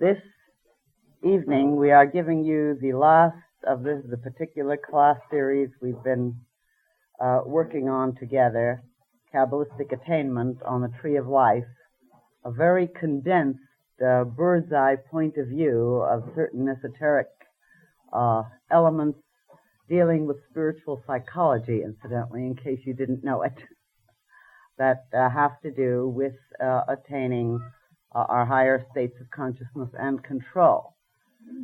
This evening we are giving you the last of the particular class series we've been working on together, Qabalistic Attainment on the Tree of Life, a very condensed bird's eye point of view of certain esoteric elements dealing with spiritual psychology, incidentally, in case you didn't know it, that have to do with attaining our higher states of consciousness and control.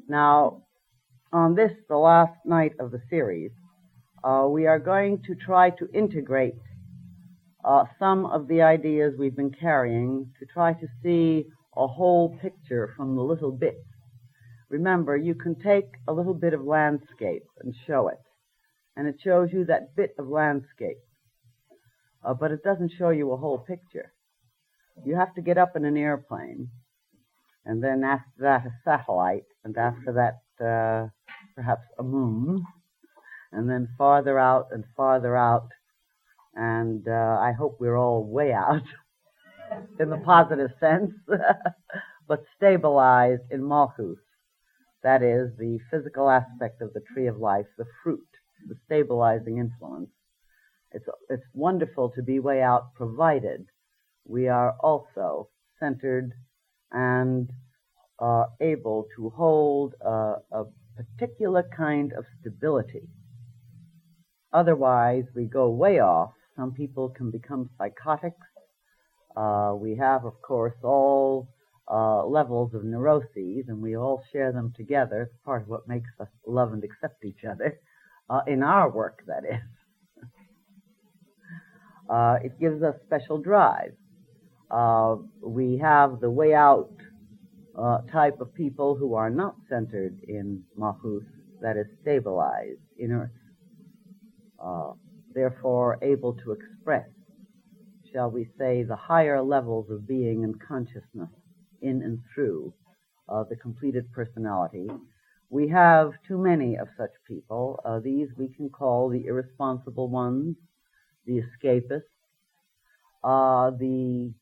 Now, on this, the last night of the series, we are going to try to integrate some of the ideas we've been carrying to try to see a whole picture from the little bits. Remember, you can take a little bit of landscape and show it, and it shows you that bit of landscape, but it doesn't show you a whole picture. You have to get up in an airplane, and then after that a satellite, and after that perhaps a moon, and then farther out and farther out, and I hope we're all way out in the positive sense, but stabilized in Malkuth. That is, the physical aspect of the Tree of Life, the fruit, the stabilizing influence. It's wonderful to be way out, provided we are also centered and able to hold a particular kind of stability. Otherwise, we go way off. Some people can become psychotics. We have, of course, all levels of neuroses, and we all share them together. It's part of what makes us love and accept each other, in our work, that is. It gives us special drive. We have the way out type of people who are not centered in Malkuth, that is stabilized in earth, therefore able to express, shall we say, the higher levels of being and consciousness in and through the completed personality. We have too many of such people. These we can call the irresponsible ones, the escapists, the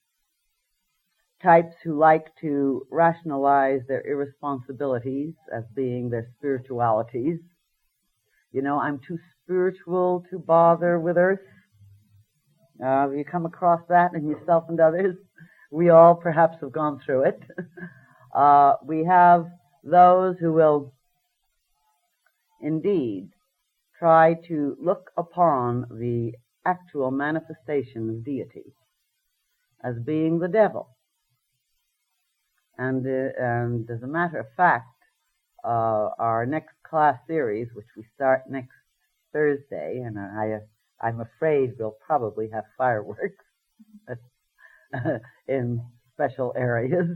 types who like to rationalize their irresponsibilities as being their spiritualities. You know, I'm too spiritual to bother with earth. Have you come across that in yourself and others? We all perhaps have gone through it. We have those who will indeed try to look upon the actual manifestation of deity as being the devil. And as a matter of fact, our next class series, which we start next Thursday, and I'm afraid we'll probably have fireworks in special areas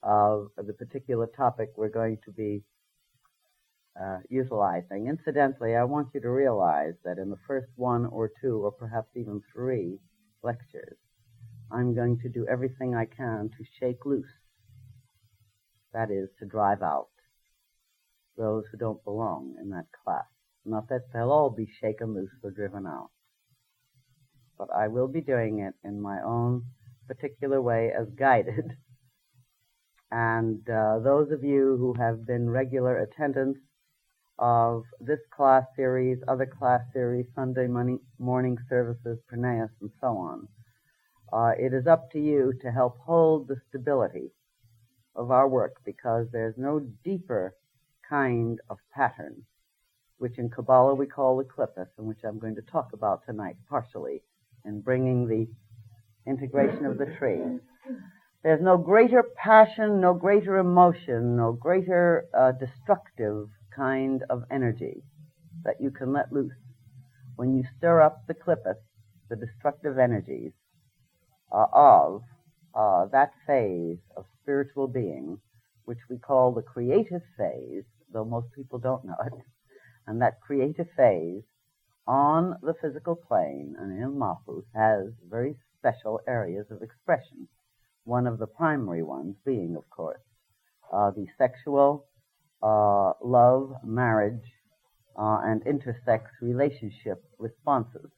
of the particular topic we're going to be utilizing. Incidentally, I want you to realize that in the first one or two, or perhaps even three lectures, I'm going to do everything I can to shake loose. That is, to drive out those who don't belong in that class. Not that they'll all be shaken loose or driven out, but I will be doing it in my own particular way as guided. And those of you who have been regular attendants of this class series, other class series, Sunday morning services, Pranayas, and so on, it is up to you to help hold the stability of our work, because there's no deeper kind of pattern, which in Kabbalah we call the Qliphoth, and which I'm going to talk about tonight partially in bringing the integration of the tree. There's no greater passion, no greater emotion, no greater destructive kind of energy that you can let loose when you stir up the Qliphoth, the destructive energies of that phase of spiritual being, which we call the creative phase, though most people don't know it. And that creative phase on the physical plane and in Malkuth has very special areas of expression. One of the primary ones being, of course, the sexual, love, marriage, and intersex relationship responses.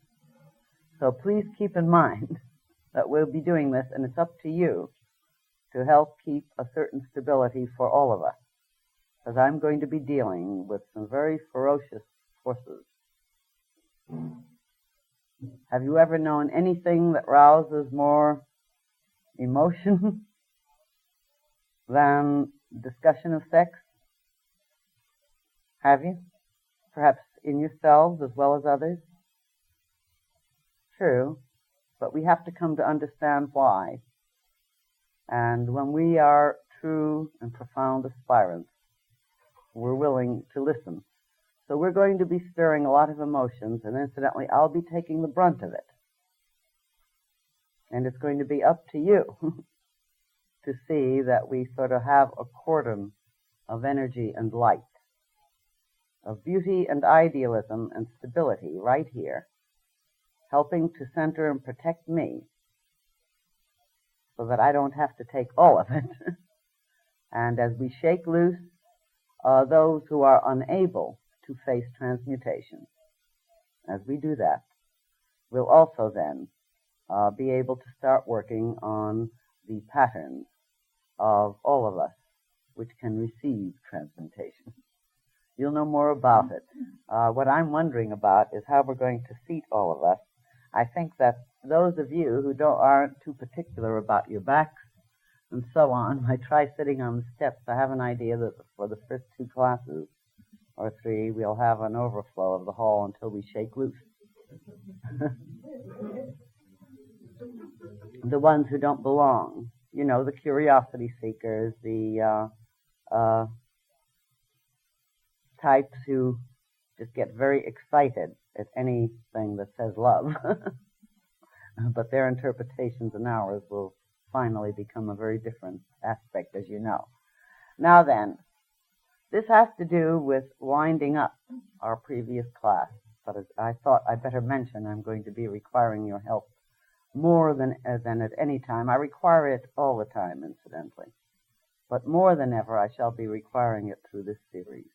So please keep in mind that we'll be doing this, and it's up to you to help keep a certain stability for all of us, because I'm going to be dealing with some very ferocious forces. Have you ever known anything that rouses more emotion than discussion of sex? Have you? Perhaps in yourselves as well as others? True, but we have to come to understand why. And when we are true and profound aspirants, we're willing to listen. So we're going to be stirring a lot of emotions, and incidentally, I'll be taking the brunt of it. And it's going to be up to you to see that we sort of have a cordon of energy and light, of beauty and idealism and stability right here, helping to center and protect me so that I don't have to take all of it. And as we shake loose those who are unable to face transmutation, as we do that, we'll also then be able to start working on the patterns of all of us which can receive transmutation. You'll know more about it. What I'm wondering about is how we're going to seat all of us. I think that those of you who aren't too particular about your backs and so on might try sitting on the steps. I have an idea that for the first 2 classes or 3, we'll have an overflow of the hall until we shake loose. The ones who don't belong, you know, the curiosity seekers, the types who just get very excited at anything that says love. But their interpretations and ours will finally become a very different aspect, as you know. Now then, this has to do with winding up our previous class, but as I thought I'd better mention, I'm going to be requiring your help more than at any time. I require it all the time, incidentally. But more than ever, I shall be requiring it through this series.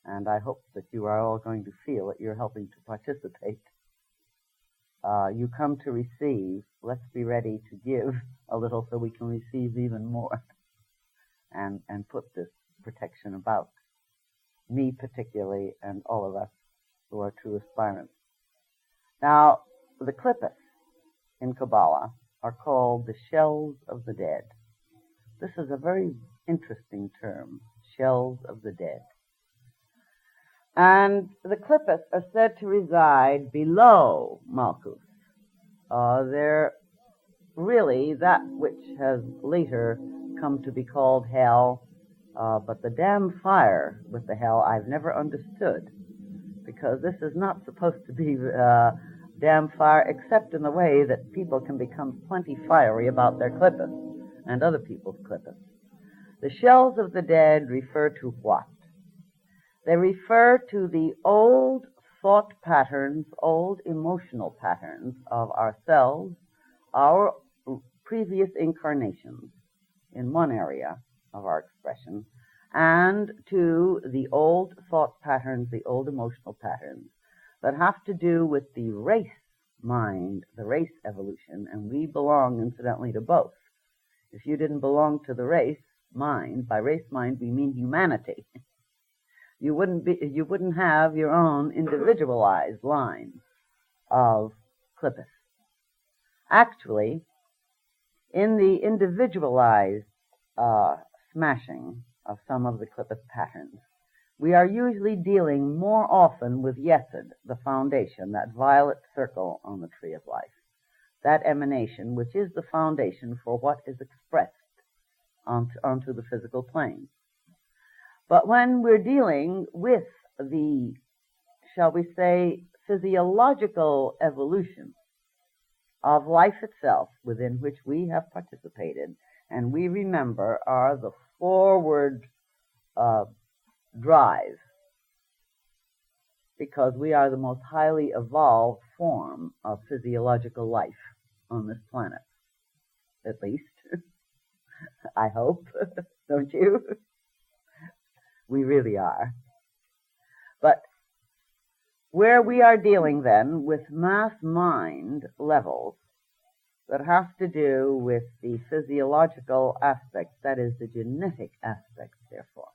And I hope that you are all going to feel that you're helping to participate. You come to receive. Let's be ready to give a little so we can receive even more and put this protection about me particularly and all of us who are true aspirants. Now, the Qliphoth in Kabbalah are called the shells of the dead. This is a very interesting term, shells of the dead. And the Qliphoth are said to reside below Malkuth. They're really that which has later come to be called hell, but the damn fire with the hell I've never understood, because this is not supposed to be damn fire, except in the way that people can become plenty fiery about their Qliphoth and other people's Qliphoth. The shells of the dead refer to what? They refer to the old thought patterns, old emotional patterns of ourselves, our previous incarnations in one area of our expression, and to the old thought patterns, the old emotional patterns that have to do with the race mind, the race evolution, and we belong, incidentally, to both. If you didn't belong to the race mind, by race mind we mean humanity, you wouldn't have your own individualized line of Qliphoth. Actually, in the individualized smashing of some of the Qliphoth patterns, we are usually dealing more often with Yesod, the foundation, that violet circle on the Tree of Life, that emanation which is the foundation for what is expressed onto the physical plane. But when we're dealing with the, shall we say, physiological evolution of life itself within which we have participated, and we remember are the forward drive, because we are the most highly evolved form of physiological life on this planet, at least. I hope, don't you? We really are. But where we are dealing then with mass mind levels, that have to do with the physiological aspects, that is, the genetic aspects, therefore,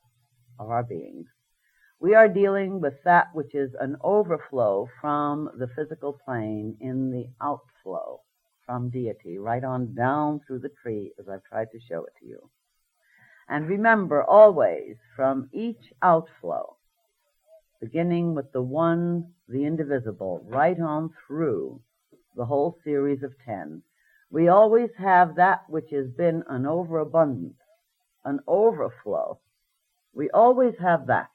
of our beings. We are dealing with that which is an overflow from the physical plane in the outflow from deity, right on down through the tree, as I've tried to show it to you. And remember always, from each outflow, beginning with the one, the indivisible, right on through the whole series of 10, we always have that which has been an overabundance, an overflow. We always have that,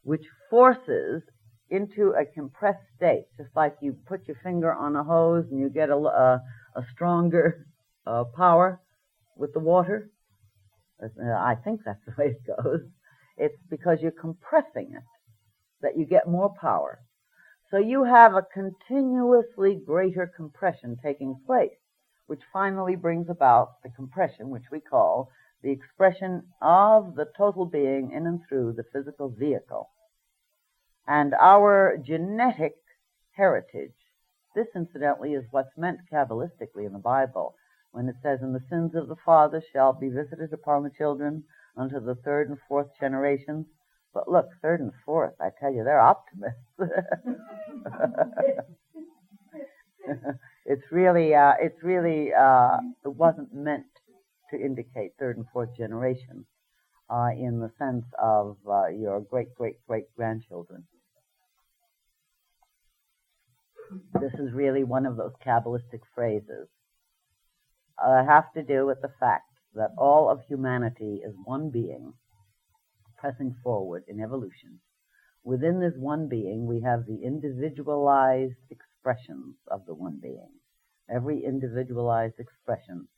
which forces into a compressed state, just like you put your finger on a hose and you get a stronger power with the water. I think that's the way it goes. It's because you're compressing it that you get more power. So you have a continuously greater compression taking place, which finally brings about the compression, which we call the expression of the total being in and through the physical vehicle. And our genetic heritage, this incidentally is what's meant Kabbalistically in the Bible, when it says, "And the sins of the fathers shall be visited upon the children unto the third and fourth generations." But look, third and fourth, I tell you, they're optimists. It wasn't meant to indicate third and fourth generation in the sense of your great-great-great-grandchildren. This is really one of those Kabbalistic phrases. Have to do with the fact that all of humanity is one being pressing forward in evolution. Within this one being, we have the individualized expressions of the one being. Every individualized expression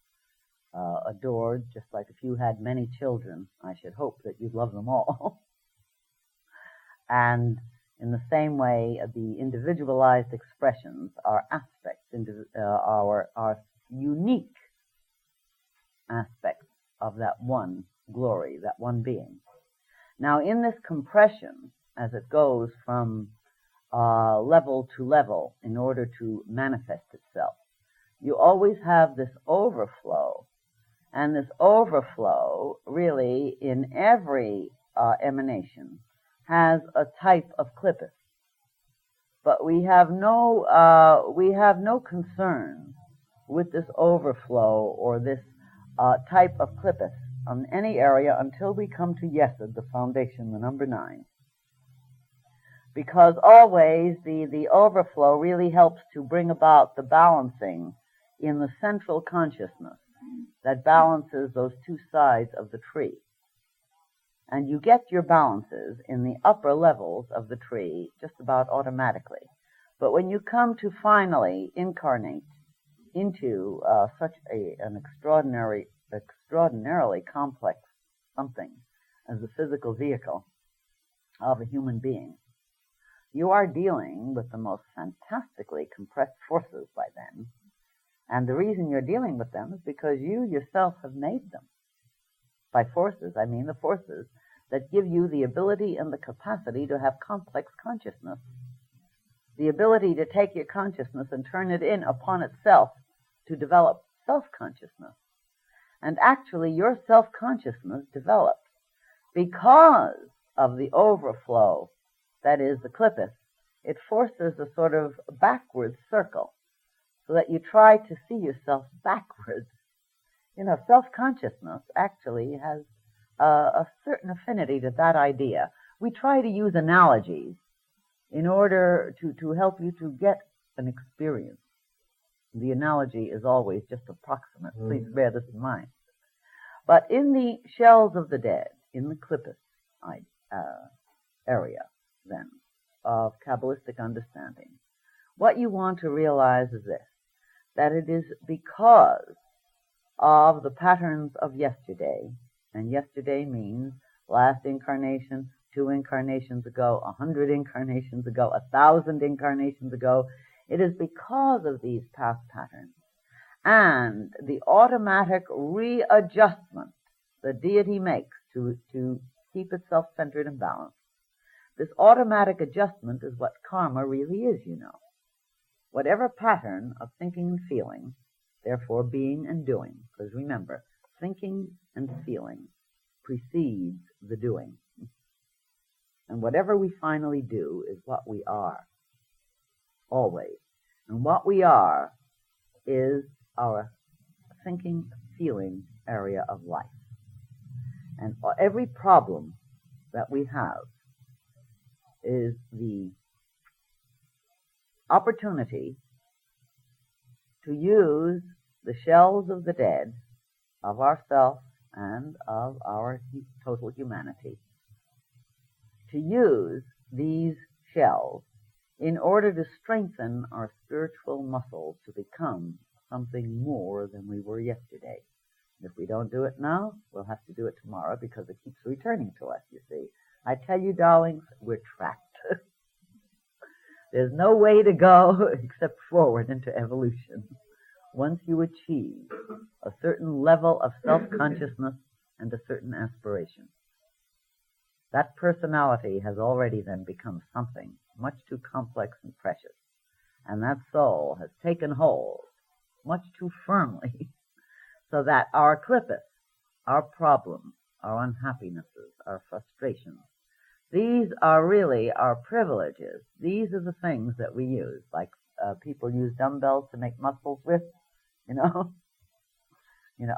adored, just like if you had many children, I should hope that you'd love them all. And in the same way, the individualized expressions are aspects, are unique aspects of that one glory, that one being. Now, in this compression, as it goes from level to level in order to manifest itself, you always have this overflow. And this overflow, really, in every emanation, has a type of Qliphoth. But we have no concern with this overflow or this type of Qliphoth on any area until we come to Yesod, the foundation, the number 9. Because always the overflow really helps to bring about the balancing in the central consciousness that balances those two sides of the tree. And you get your balances in the upper levels of the tree just about automatically. But when you come to finally incarnate into such an extraordinarily complex something as the physical vehicle of a human being, you are dealing with the most fantastically compressed forces by then. And the reason you're dealing with them is because you yourself have made them. By forces, I mean the forces that give you the ability and the capacity to have complex consciousness. The ability to take your consciousness and turn it in upon itself to develop self-consciousness. And actually, your self-consciousness develops because of the overflow, that is, the Qliphoth. It forces a sort of backward circle so that you try to see yourself backwards. You know, self-consciousness actually has a certain affinity to that idea. We try to use analogies in order to help you to get an experience. The analogy is always just approximate. Please bear this in mind. But in the shells of the dead, in the Qliphoth area, then, of Kabbalistic understanding, what you want to realize is this, that it is because of the patterns of yesterday, and yesterday means last incarnation, 2 incarnations ago, 100 incarnations ago, 1,000 incarnations ago. It is because of these past patterns and the automatic readjustment the deity makes to keep itself centered and balanced. This automatic adjustment is what karma really is, you know. whatever pattern of thinking and feeling, therefore being and doing, because remember, thinking and feeling precedes the doing. And whatever we finally do is what we are, always. And what we are is our thinking, feeling area of life. And every problem that we have is the opportunity to use the shells of the dead, of ourself and of our total humanity, to use these shells in order to strengthen our spiritual muscles to become something more than we were yesterday. And if we don't do it now, we'll have to do it tomorrow because it keeps returning to us, you see. I tell you, darlings, we're trapped. There's no way to go except forward into evolution. Once you achieve a certain level of self-consciousness and a certain aspiration, that personality has already then become something much too complex and precious. And that soul has taken hold much too firmly so that our Qliphoth, our problems, our unhappinesses, our frustrations, these are really our privileges. These are the things that we use, like people use dumbbells to make muscles with, you know,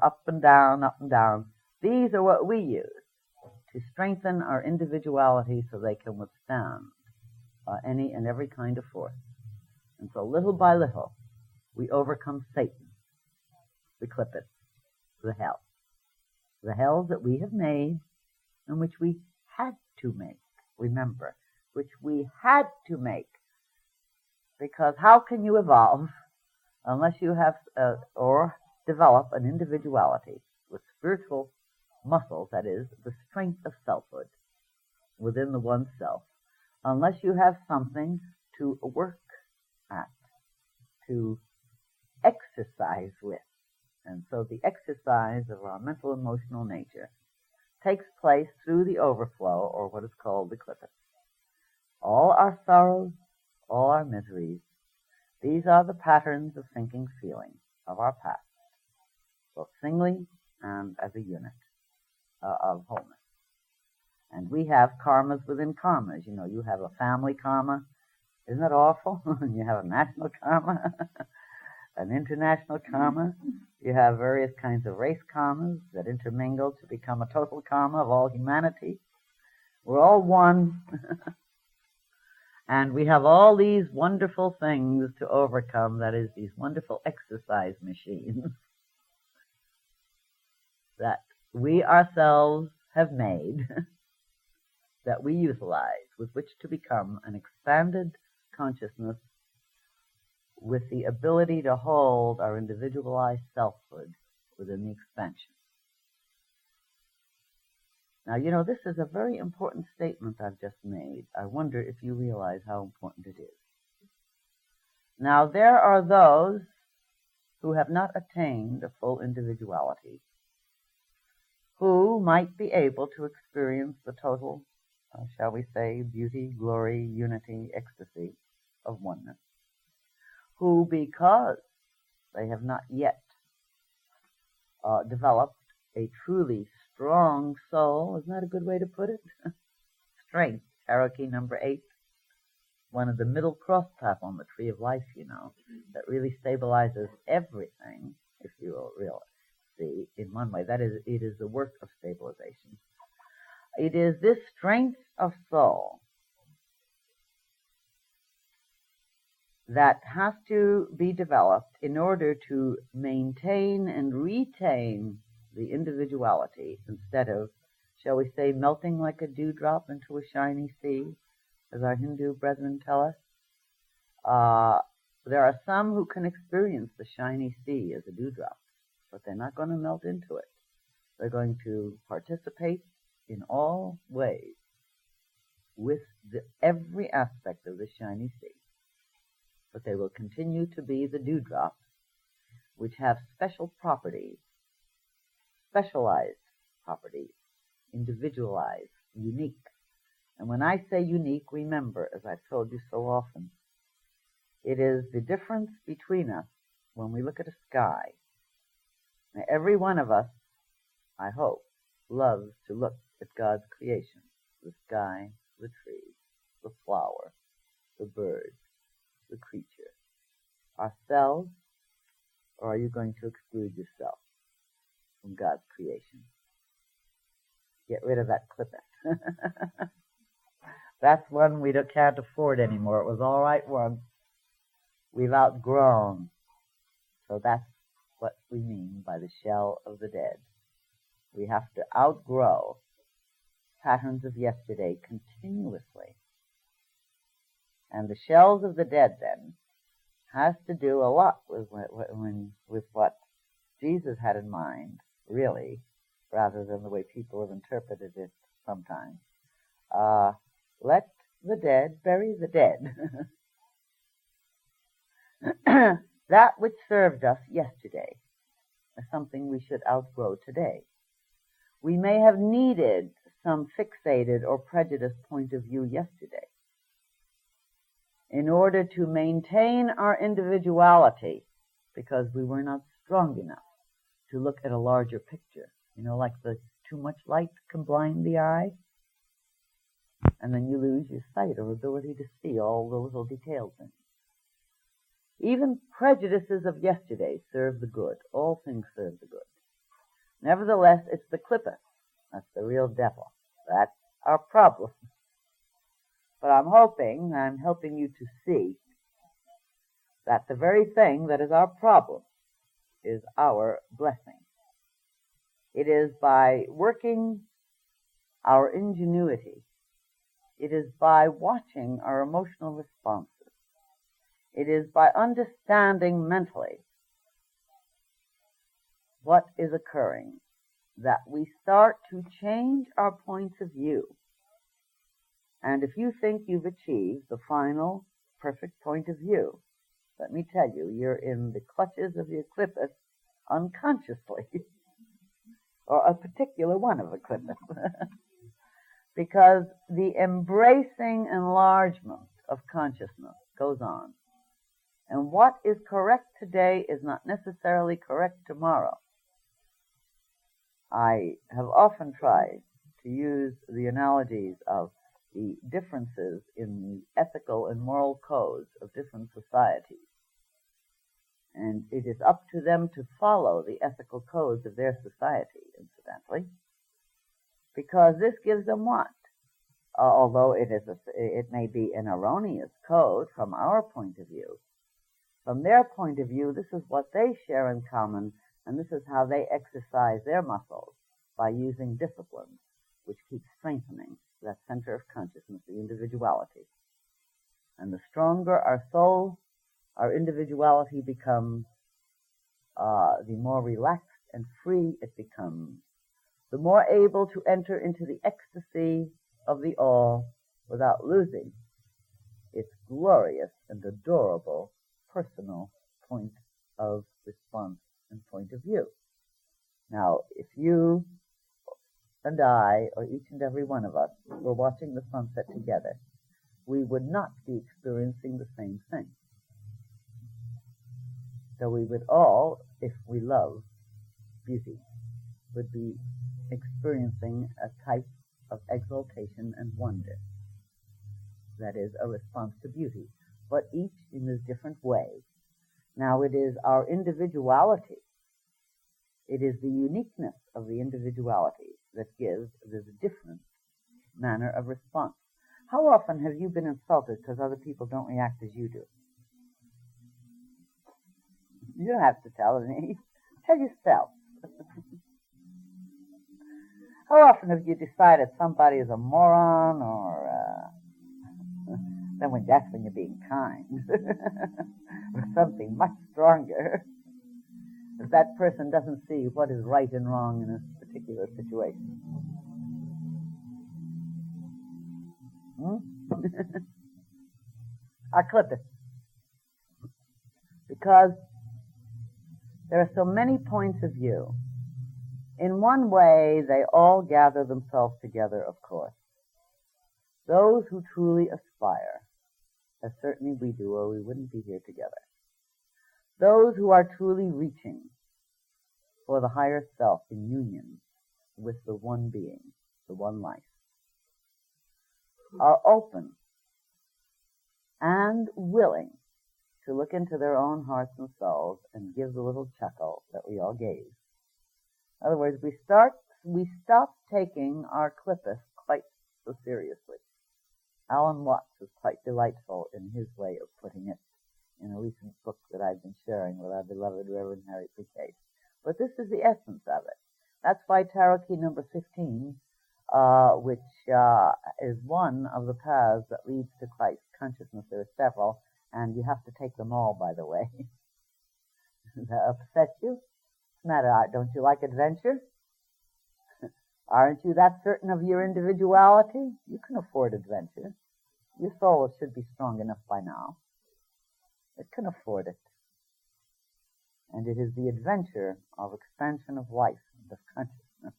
up and down, up and down. These are what we use to strengthen our individuality so they can withstand any and every kind of force. And so little by little, we overcome Satan, the Qliphoth, the hell. The hells that we have made and which we had to make, remember, which we had to make. Because how can you evolve unless you have or develop an individuality with spiritual muscles, that is, the strength of selfhood within the oneself, unless you have something to work at, to exercise with. And so the exercise of our mental emotional nature takes place through the overflow, or what is called the Qliphoth. All our sorrows, all our miseries, these are the patterns of thinking, feeling of our past, both singly and as a unit of wholeness. And we have karmas within karmas. You know, you have a family karma. Isn't that awful? You have a national karma, an international karma. You have various kinds of race karmas that intermingle to become a total karma of all humanity. We're all one. And we have all these wonderful things to overcome, that is, these wonderful exercise machines that we ourselves have made, that we utilize, with which to become an expanded consciousness with the ability to hold our individualized selfhood within the expansion. Now, you know, this is a very important statement I've just made. I wonder if you realize how important it is. Now, there are those who have not attained a full individuality, who might be able to experience the total, shall we say, beauty, glory, unity, ecstasy of oneness, who, because they have not yet developed a truly strong soul, isn't that a good way to put it? Strength, hierarchy number 8, one of the middle cross path on the Tree of Life, you know, that really stabilizes everything, if you will really see, in one way. That is, it is the work of stabilization. It is this strength of soul that has to be developed in order to maintain and retain the individuality, instead of, shall we say, melting like a dewdrop into a shiny sea, as our Hindu brethren tell us. There are some who can experience the shiny sea as a dewdrop, but they're not going to melt into it. They're going to participate in all ways with every aspect of the shiny sea. But they will continue to be the dewdrops, which have special properties, specialized properties, individualized, unique. And when I say unique, remember, as I've told you so often, It is the difference between us when we look at a sky. Now, every one of us, I hope, loves to look at God's creation, the sky, the tree, the flower, the bird, the creature. Ourselves, or are you going to exclude yourself from God's creation? Get rid of that Qliphoth. That's one we can't afford anymore. It was all right once. We've outgrown. So that's what we mean by the shell of the dead. We have to outgrow patterns of yesterday continuously. And the shells of the dead, then, has to do a lot with what Jesus had in mind, really, rather than the way people have interpreted it sometimes. Let the dead bury the dead. That which served us yesterday is something we should outgrow today. We may have needed some fixated or prejudiced point of view yesterday in order to maintain our individuality, because we were not strong enough to look at a larger picture. You know, like the too much light can blind the eye, and then you lose your sight or ability to see all those little detailed things. Even prejudices of yesterday serve the good. All things serve the good. Nevertheless, it's the Qliphoth. That's the real devil. That's our problem. But I'm helping you to see that the very thing that is our problem is our blessing. It is by working our ingenuity. It is by watching our emotional responses. It is by understanding mentally what is occurring that we start to change our points of view. And if you think you've achieved the final, perfect point of view, let me tell you, you're in the clutches of your Qliphoth unconsciously, or a particular one of the Qliphoth. Because the embracing enlargement of consciousness goes on. And what is correct today is not necessarily correct tomorrow. I have often tried to use the analogies of the differences in the ethical and moral codes of different societies. And it is up to them to follow the ethical codes of their society, incidentally, because this gives them what? Although it may be an erroneous code from our point of view, from their point of view, this is what they share in common, and this is how they exercise their muscles, by using disciplines, which keep strengthening that center of consciousness, the individuality. And the stronger our soul, our individuality becomes, the more relaxed and free it becomes, the more able to enter into the ecstasy of the all without losing its glorious and adorable personal point of response and point of view. Now, if you and I, or each and every one of us, were watching the sunset together, we would not be experiencing the same thing. So we would all, if we love beauty, would be experiencing a type of exaltation and wonder. That is a response to beauty, but each in a different way. Now it is our individuality, it is the uniqueness of the individuality that gives this different manner of response. How often have you been insulted because other people don't react as you do? You don't have to tell me. Tell yourself. How often have you decided somebody is a moron, or that's when you're being kind, or something much stronger, if that person doesn't see what is right and wrong in a particular situation? Our Qliphoth. Because there are so many points of view. In one way, they all gather themselves together, of course. Those who truly aspire, as certainly we do, or we wouldn't be here together. Those who are truly reaching for the higher self in union with the one being, the one life, are open and willing to look into their own hearts and souls and give the little chuckle that we all gave. In other words, we stop taking our Qliphoth quite so seriously. Alan Watts is quite delightful in his way of putting it in a recent book that I've been sharing with our beloved Reverend Harry P. Case. But this is the essence of it. That's why Tarot Key number 15, which is one of the paths that leads to Christ consciousness. There are several, and you have to take them all, by the way. Does that upset you? What's the matter? Don't you like adventure? Aren't you that certain of your individuality? You can afford adventure. Your soul should be strong enough by now. It can afford it. And it is the adventure of expansion of life and of consciousness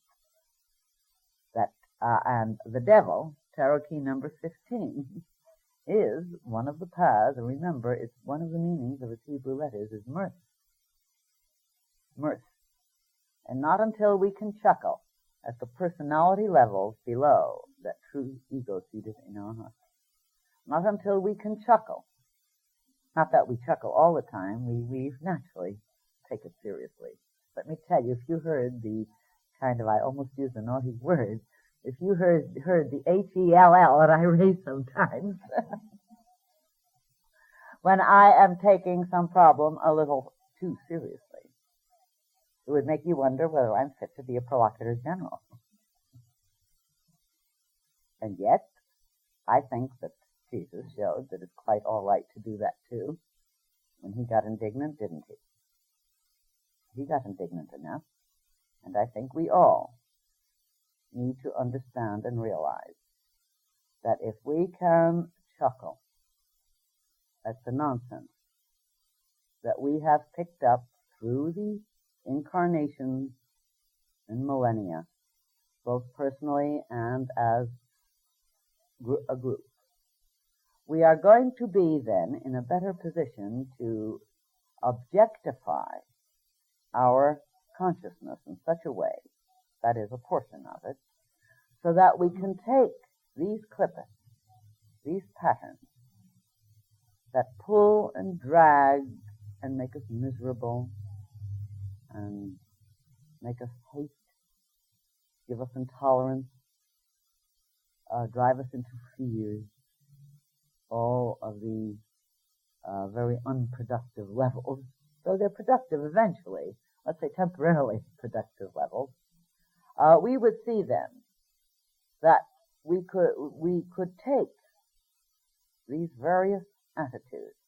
that, and the devil, Tarot Key number 15, is one of the paths, and remember, it's one of the meanings of its Hebrew letters is mirth. Mirth. And not until we can chuckle at the personality levels below that true ego seated in our heart. Not until we can chuckle. Not that we chuckle all the time, we naturally take it seriously. Let me tell you, if you heard the kind of, I almost use a naughty word, if you heard the H-E-L-L that I raise sometimes, when I am taking some problem a little too seriously, it would make you wonder whether I'm fit to be a provocateur general. And yet, I think that Jesus showed that it's quite all right to do that too. When he got indignant, didn't he? He got indignant enough. And I think we all need to understand and realize that if we can chuckle at the nonsense that we have picked up through the incarnations and millennia, both personally and as a group, we are going to be then in a better position to objectify our consciousness in such a way, that is a portion of it, so that we can take these Qliphoths, these patterns that pull and drag and make us miserable and make us hate, give us intolerance, drive us into fears, all of the very unproductive levels, though they're productive eventually, let's say temporarily productive levels, we would see then that we could take these various attitudes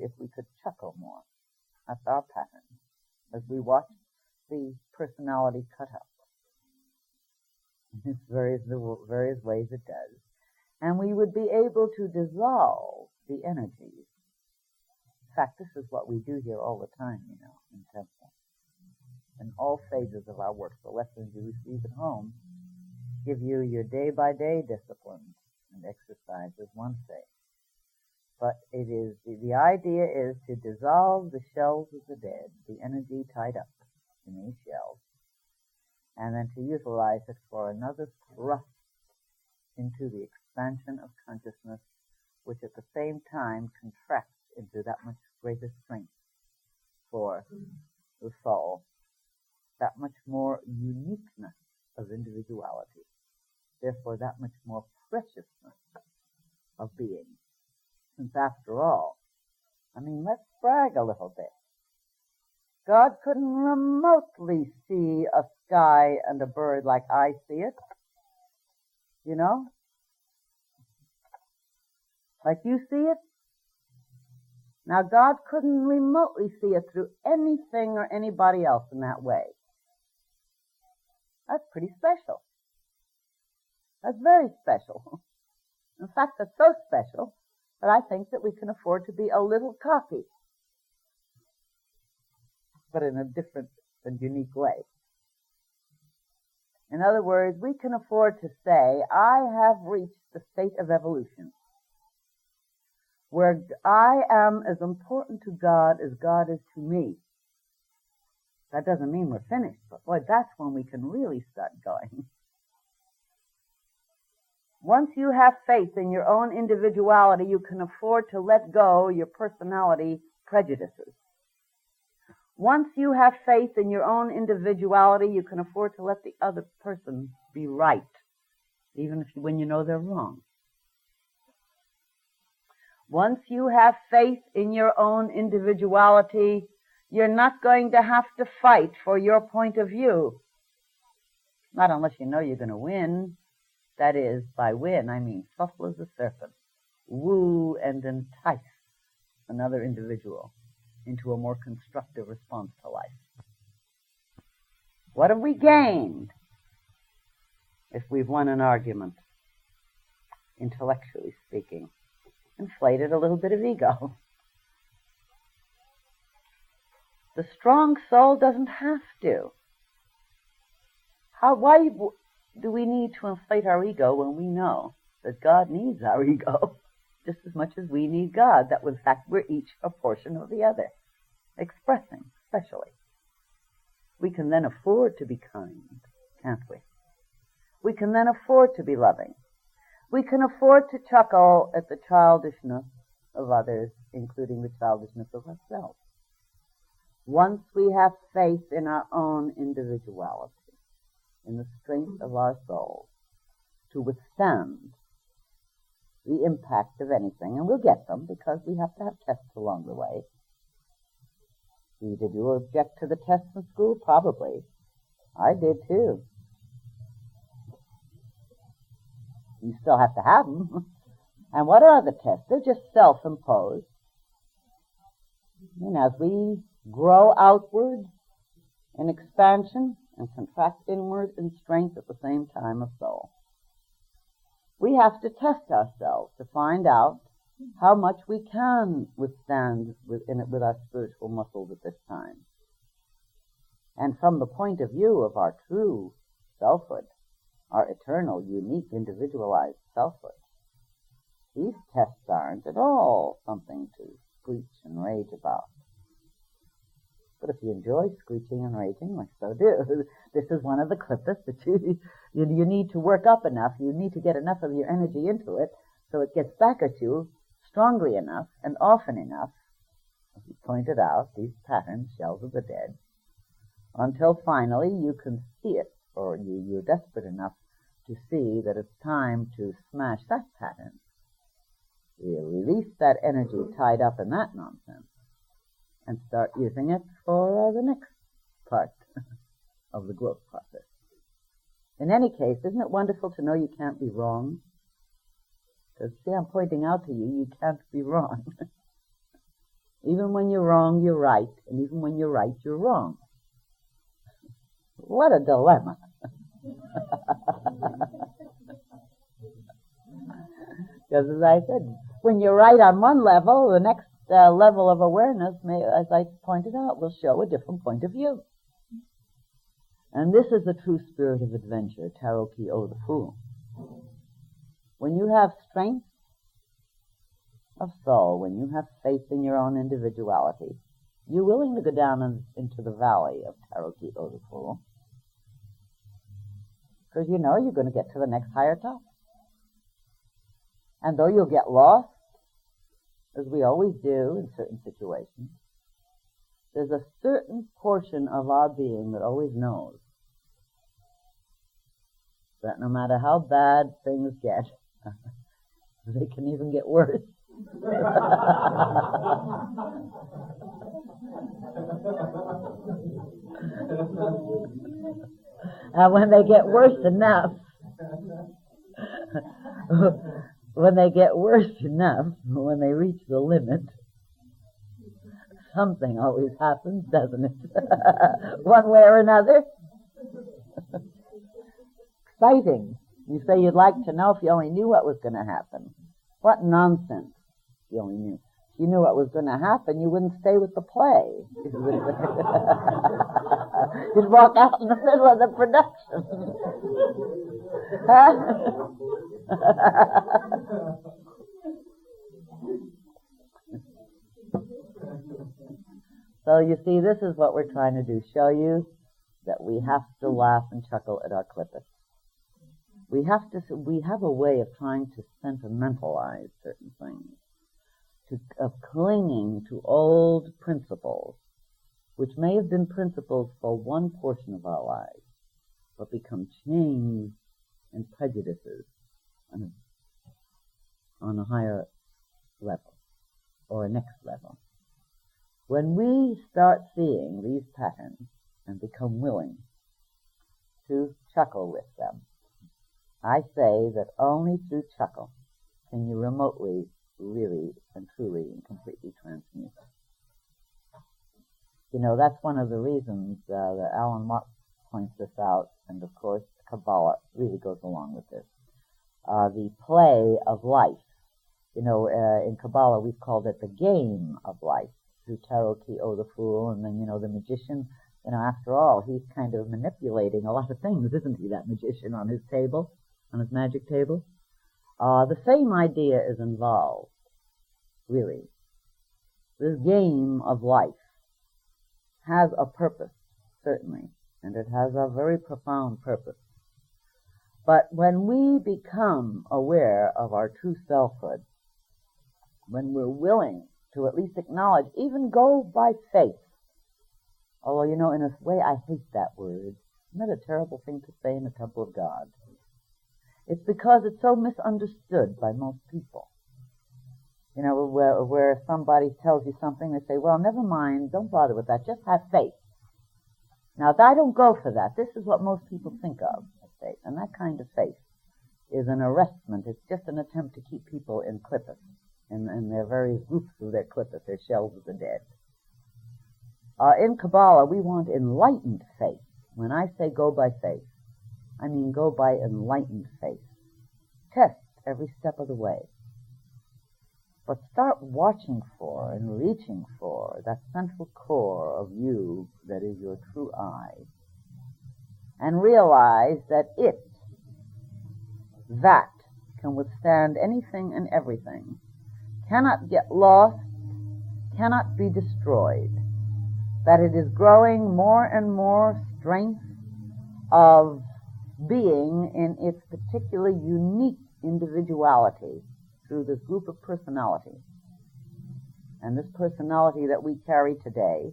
if we could chuckle more at our patterns as we watch the personality cut up in its various ways it does, and we would be able to dissolve the energies. In fact, this is what we do here all the time, in temple. In all phases of our work, the lessons you receive at home give you your day-by-day disciplines and exercises, one thing. But it is the idea is to dissolve the shells of the dead, the energy tied up in these shells, and then to utilize it for another thrust into the expansion of consciousness, which at the same time contracts into that much greater strength for the soul, that much more uniqueness of individuality, therefore that much more preciousness of being. Since after all, let's brag a little bit. God couldn't remotely see a sky and a bird like I see it, like you see it. Now, God couldn't remotely see it through anything or anybody else in that way. That's pretty special. That's very special. In fact, that's so special that I think that we can afford to be a little cocky, but in a different and unique way. In other words, we can afford to say, I have reached the state of evolution where I am as important to God as God is to me. That doesn't mean we're finished, but boy, that's when we can really start going. Once you have faith in your own individuality, you can afford to let go your personality prejudices. Once you have faith in your own individuality, you can afford to let the other person be right, even when you know they're wrong. Once you have faith in your own individuality, you're not going to have to fight for your point of view. Not unless you know you're going to win. That is, by win, I mean supple as a serpent, woo and entice another individual into a more constructive response to life. What have we gained if we've won an argument, intellectually speaking? Inflated a little bit of ego. The strong soul doesn't have to. Why do we need to inflate our ego when we know that God needs our ego just as much as we need God? That in fact we're each a portion of the other, expressing specially. We can then afford to be kind, can't we? We can then afford to be loving. We can afford to chuckle at the childishness of others, including the childishness of ourselves. Once we have faith in our own individuality, in the strength of our souls, to withstand the impact of anything, and we'll get them because we have to have tests along the way. Did you object to the tests in school? Probably. I did too. You still have to have them. And what are the tests? They're just self-imposed. And as we grow outward in expansion and contract inward in strength at the same time of soul, we have to test ourselves to find out how much we can withstand with our spiritual muscles at this time. And from the point of view of our true selfhood, our eternal, unique, individualized selfhood, these tests aren't at all something to screech and rage about. But if you enjoy screeching and raging, like so do, this is one of the Qliphoths that you need to work up enough, you need to get enough of your energy into it so it gets back at you strongly enough and often enough, as you pointed out, these patterns, shells of the dead, until finally you can see it, or you're desperate enough to see that it's time to smash that pattern. You release that energy tied up in that nonsense and start using it for the next part of the growth process. In any case, isn't it wonderful to know you can't be wrong? Because, see, I'm pointing out to you, you can't be wrong. Even when you're wrong, you're right. And even when you're right, you're wrong. What a dilemma. Because, as I said, when you're right on one level, the next level of awareness, as I pointed out, will show a different point of view. And this is the true spirit of adventure, Taro Ki O the Fool. When you have strength of soul, when you have faith in your own individuality, you're willing to go down into the valley of Taro Ki O the Fool, because you know you're going to get to the next higher top. And though you'll get lost, as we always do in certain situations, there's a certain portion of our being that always knows that no matter how bad things get, they can even get worse. And when they get worse enough, when they reach the limit, something always happens, doesn't it? One way or another. Exciting. You say you'd like to know if you only knew what was going to happen. What nonsense. If you only knew. If you knew what was going to happen, you wouldn't stay with the play. You'd walk out in the middle of the production. Huh? So you see, this is what we're trying to do, show you that we have to laugh and chuckle at our Qliphoth. We have a way of trying to sentimentalize certain things, of clinging to old principles, which may have been principles for one portion of our lives, but become chains and prejudices on a higher level, or a next level. When we start seeing these patterns and become willing to chuckle with them, I say that only through chuckle can you remotely, really, and truly, and completely transmute. You know, that's one of the reasons that Alan Watts points this out, and of course Kabbalah really goes along with this. The play of life. You know, in Kabbalah we've called it the game of life, through Tarot T.O. the Fool, and then, you know, the magician. You know, after all, he's kind of manipulating a lot of things, isn't he, that magician on his table, on his magic table? The same idea is involved, really. This game of life has a purpose, certainly, and it has a very profound purpose. But when we become aware of our true selfhood, when we're willing to at least acknowledge, even go by faith, although, you know, in a way I hate that word. Isn't that a terrible thing to say in the temple of God? It's because it's so misunderstood by most people. You know, where somebody tells you something, they say, well, never mind, don't bother with that, just have faith. Now, I don't go for that. This is what most people think of as faith, and that kind of faith is an arrestment. It's just an attempt to keep people in Qliphoth, in their various groups of their Qliphoth, their shells of the dead. In Kabbalah, we want enlightened faith. When I say go by faith, I mean go by enlightened faith. Test every step of the way. But start watching for and reaching for that central core of you that is your true I. And realize that that can withstand anything and everything, cannot get lost, cannot be destroyed, that it is growing more and more strength of being in its particular unique individuality through this group of personalities. And this personality that we carry today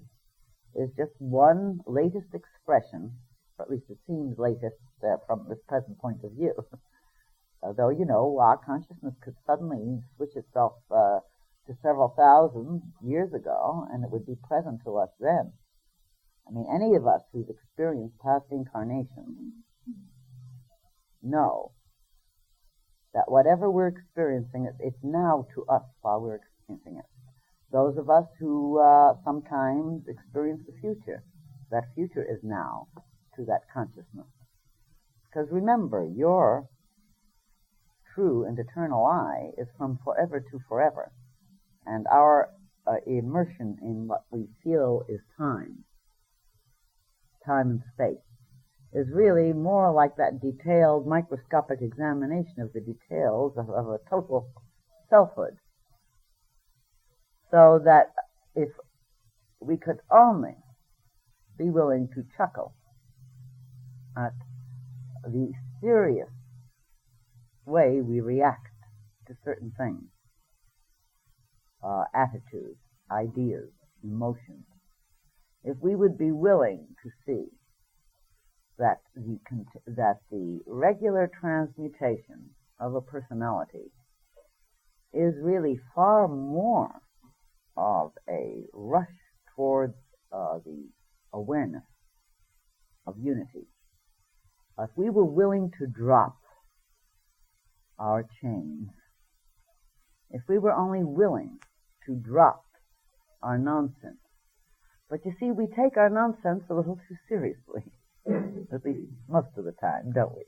is just one latest expression, or at least it seems latest from this present point of view. Although, you know, our consciousness could suddenly switch itself to several thousand years ago, and it would be present to us then. I mean, any of us who's experienced past incarnations know that whatever we're experiencing, it's now to us while we're experiencing it. Those of us who sometimes experience the future, that future is now to that consciousness. Because remember, your true and eternal I is from forever to forever. And our immersion in what we feel is time and space, is really more like that detailed microscopic examination of the details of a total selfhood. So that if we could only be willing to chuckle at the serious way we react to certain things, attitudes, ideas, emotions, if we would be willing to see that the regular transmutation of a personality is really far more of a rush towards the awareness of unity. If we were willing to drop our chains, if we were only willing to drop our nonsense. But you see, we take our nonsense a little too seriously, at least most of the time, don't we?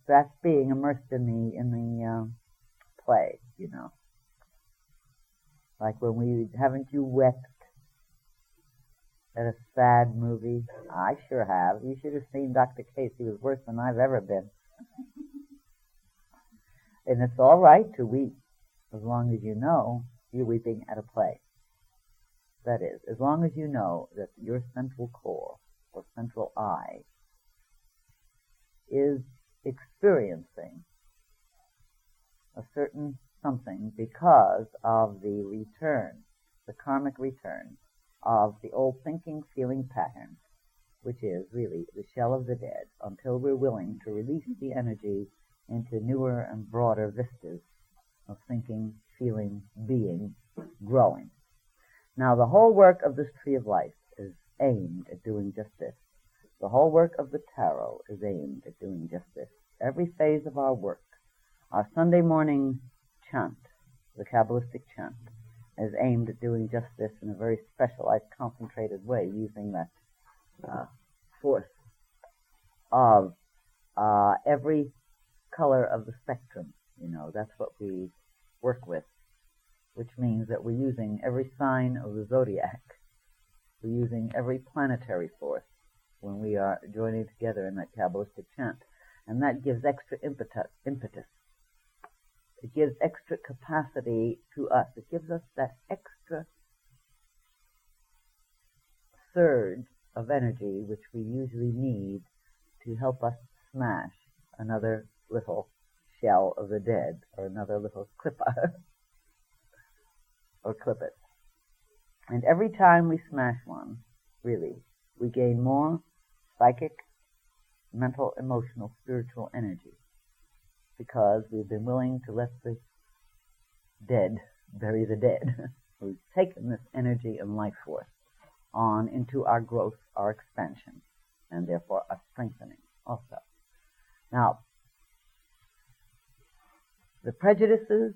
That's being immersed in the play, you know. Like when haven't you wept at a sad movie? I sure have. You should have seen Dr. Case. He was worse than I've ever been. And it's all right to weep, as long as you know you're weeping at a play. That is, as long as you know that your central core, or central I, is experiencing a certain something because of the return, the karmic return of the old thinking, feeling pattern, which is really the shell of the dead, until we're willing to release the energy into newer and broader vistas of thinking, feeling, being, growing. Now, the whole work of this Tree of Life is aimed at doing just this. The whole work of the Tarot is aimed at doing just this. Every phase of our work, our Sunday morning chant, the Kabbalistic chant, is aimed at doing just this in a very specialized, concentrated way, using that force of every color of the spectrum. You know, that's what we work with, which means that we're using every sign of the zodiac. We're using every planetary force when we are joining together in that Kabbalistic chant. And that gives extra impetus. It gives extra capacity to us. It gives us that extra surge of energy which we usually need to help us smash another little shell of the dead, or another little Qliphoth, or Qliphoth. And every time we smash one, really, we gain more psychic, mental, emotional, spiritual energy, because we've been willing to let the dead bury the dead. We've taken this energy and life force on into our growth, our expansion, and therefore our strengthening also. Now, the prejudices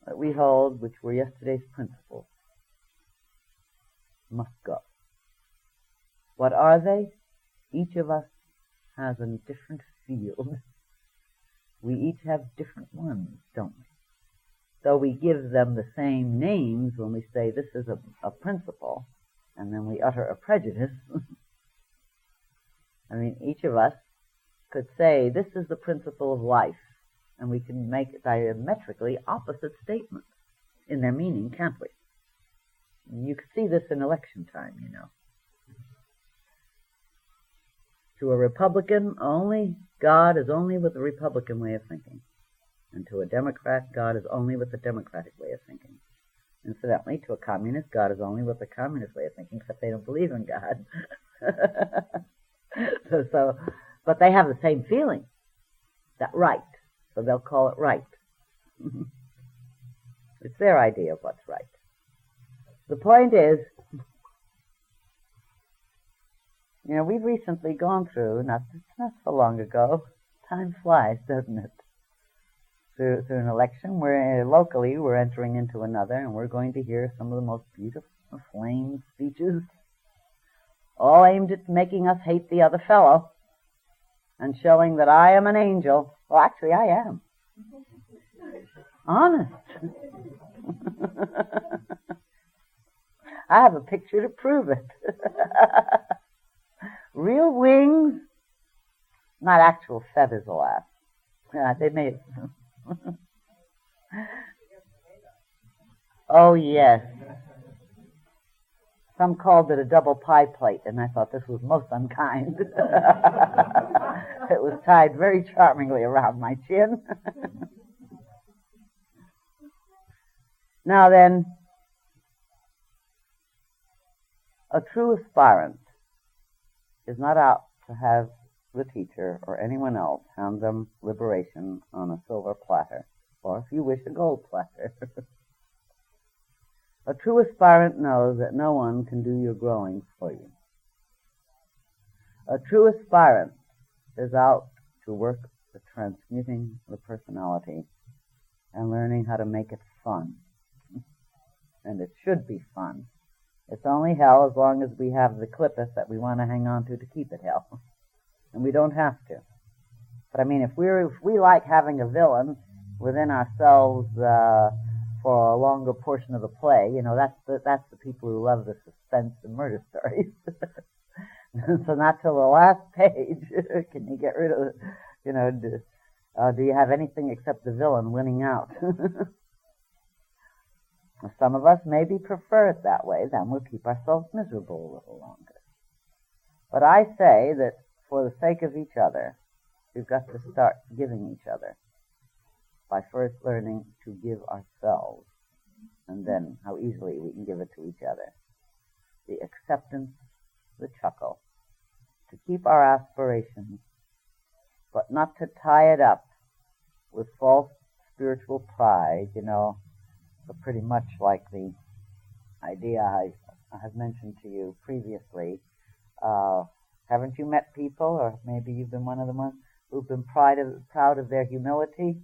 that we hold, which were yesterday's principles, must go. What are they? Each of us has a different field. We each have different ones, don't we? So we give them the same names when we say this is a principle, and then we utter a prejudice. I mean, each of us could say this is the principle of life, and we can make diametrically opposite statements in their meaning, can't we? You can see this in election time, you know. To a Republican, God is only with the Republican way of thinking. And to a Democrat, God is only with the Democratic way of thinking. Incidentally, to a communist, God is only with the communist way of thinking, except they don't believe in God. But they have the same feeling, that right. So they'll call it right. It's their idea of what's right. The point is, you know, we've recently gone through, not so long ago, time flies, doesn't it? Through an election, locally we're entering into another, and we're going to hear some of the most beautiful flame speeches, all aimed at making us hate the other fellow, and showing that I am an angel. Well, actually, I am. Honest. I have a picture to prove it. Real wings, not actual feathers, alas. They made. Oh, yes. Some called it a double pie plate, and I thought this was most unkind. It was tied very charmingly around my chin. Now then, a true aspirant is not out to have the teacher or anyone else hand them liberation on a silver platter, or if you wish, a gold platter. A true aspirant knows that no one can do your growing for you. A true aspirant is out to work the transmuting the personality and learning how to make it fun. And it should be fun. It's only hell as long as we have the Qliphoth that we want to hang on to keep it hell. And we don't have to. But I mean, if we like having a villain within ourselves for a longer portion of the play, you know, that's the people who love the suspense and murder stories. So not till the last page can you get rid of, you know, do you have anything except the villain winning out? Some of us maybe prefer it that way, then we'll keep ourselves miserable a little longer. But I say that for the sake of each other, we've got to start giving each other by first learning to give ourselves, and then how easily we can give it to each other. The acceptance, the chuckle, to keep our aspirations, but not to tie it up with false spiritual pride, but pretty much like the idea I have mentioned to you previously. Haven't you met people, or maybe you've been one of the ones who've been proud of their humility?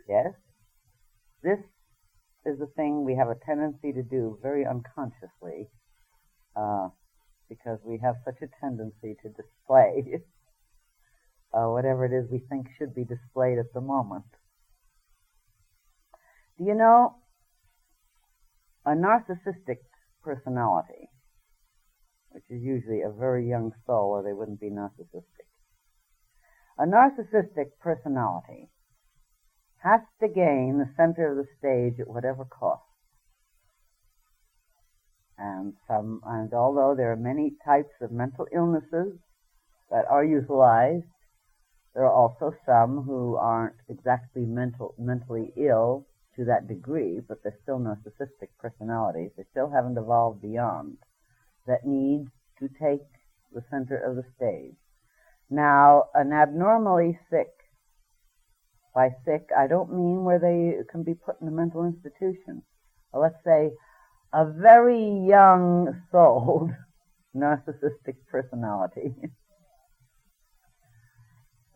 Yes? This is the thing we have a tendency to do very unconsciously, because we have such a tendency to display whatever it is we think should be displayed at the moment. Do you know, a narcissistic personality, which is usually a very young soul, or they wouldn't be narcissistic. A narcissistic personality has to gain the center of the stage at whatever cost. And although there are many types of mental illnesses that are utilized, there are also some who aren't exactly mentally ill to that degree, but they're still narcissistic personalities. They still haven't evolved beyond that need to take the center of the stage. Now, an abnormally sick, by sick, I don't mean where they can be put in a mental institution. Well, let's say a very young-souled narcissistic personality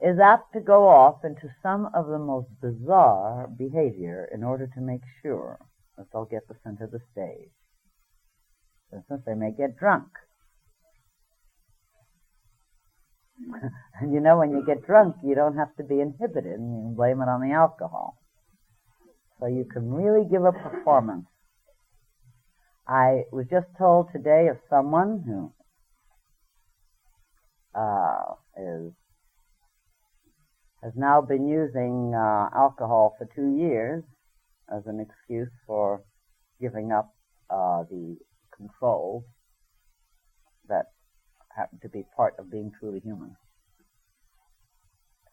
is apt to go off into some of the most bizarre behavior in order to make sure that they'll get the center of the stage. For instance, they may get drunk. And when you get drunk, you don't have to be inhibited, and you can blame it on the alcohol. So you can really give a performance. I was just told today of someone who has now been using alcohol for 2 years as an excuse for giving up the controls that happen to be part of being truly human.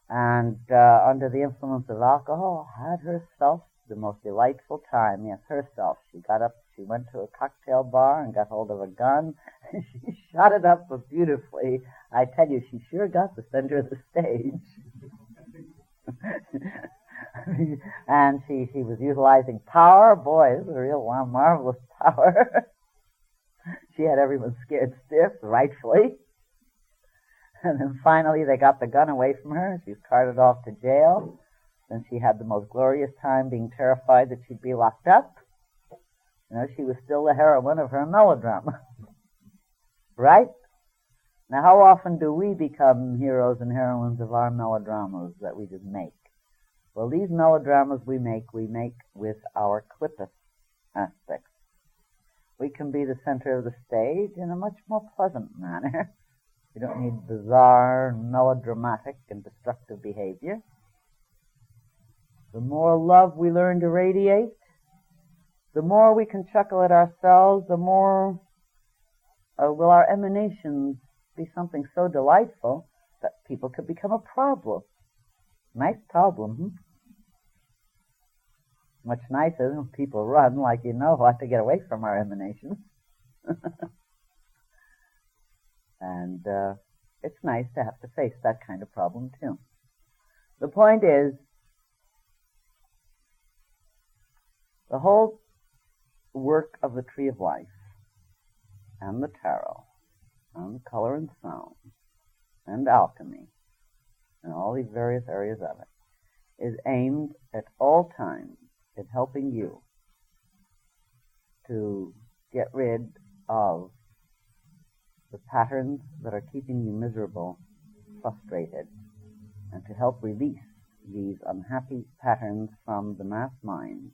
And under the influence of alcohol, had herself the most delightful time. Yes, herself. She got up, she went to a cocktail bar and got hold of a gun, and she shot it up beautifully. I tell you, she sure got the center of the stage. And she was utilizing power. Boy, this is a real marvelous power. She had everyone scared stiff, rightfully. And then finally they got the gun away from her. She was carted off to jail. Then she had the most glorious time being terrified that she'd be locked up. She was still the heroine of her melodrama. Right? Now, how often do we become heroes and heroines of our melodramas that we just make? Well, these melodramas we make with our Qliphoth aspects. We can be the center of the stage in a much more pleasant manner. We don't need bizarre, melodramatic, and destructive behavior. The more love we learn to radiate, the more we can chuckle at ourselves, the more will our emanations be something so delightful that people could become a problem. Nice problem, Much nicer than people run like what to get away from our emanations. And it's nice to have to face that kind of problem, too. The point is, the whole work of the Tree of Life, and the tarot, and color and sound, and alchemy, and all these various areas of it, is aimed at all times at helping you to get rid of the patterns that are keeping you miserable, frustrated, and to help release these unhappy patterns from the mass mind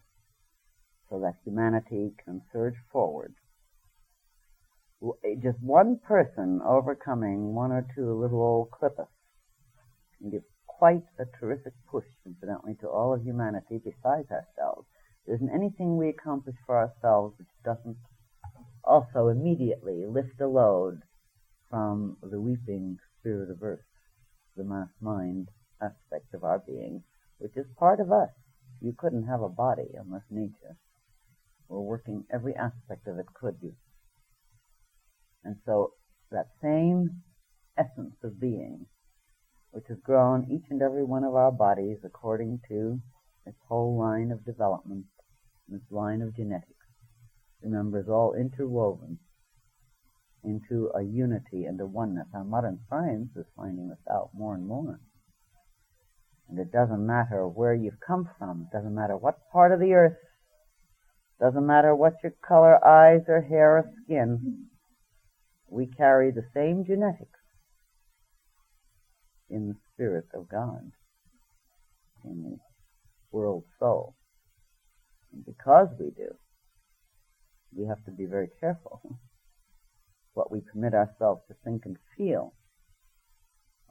so that humanity can surge forward. Just one person overcoming one or two little old Qliphoths can give quite a terrific push, incidentally, to all of humanity besides ourselves. There isn't anything we accomplish for ourselves which doesn't also immediately lift a load from the weeping spirit of earth, the mass mind aspect of our being, which is part of us. You couldn't have a body unless nature were working every aspect of it could be. And so that same essence of being, which has grown each and every one of our bodies according to its whole line of development, its line of genetics, remember, is all interwoven into a unity and a oneness. Our modern science is finding this out more and more. And it doesn't matter where you've come from. It doesn't matter what part of the earth. It doesn't matter what your color, eyes or hair or skin. We carry the same genetics in the spirit of God, in the world soul. And because we do, we have to be very careful what we permit ourselves to think and feel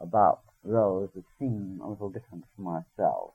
about those that seem a little different from ourselves.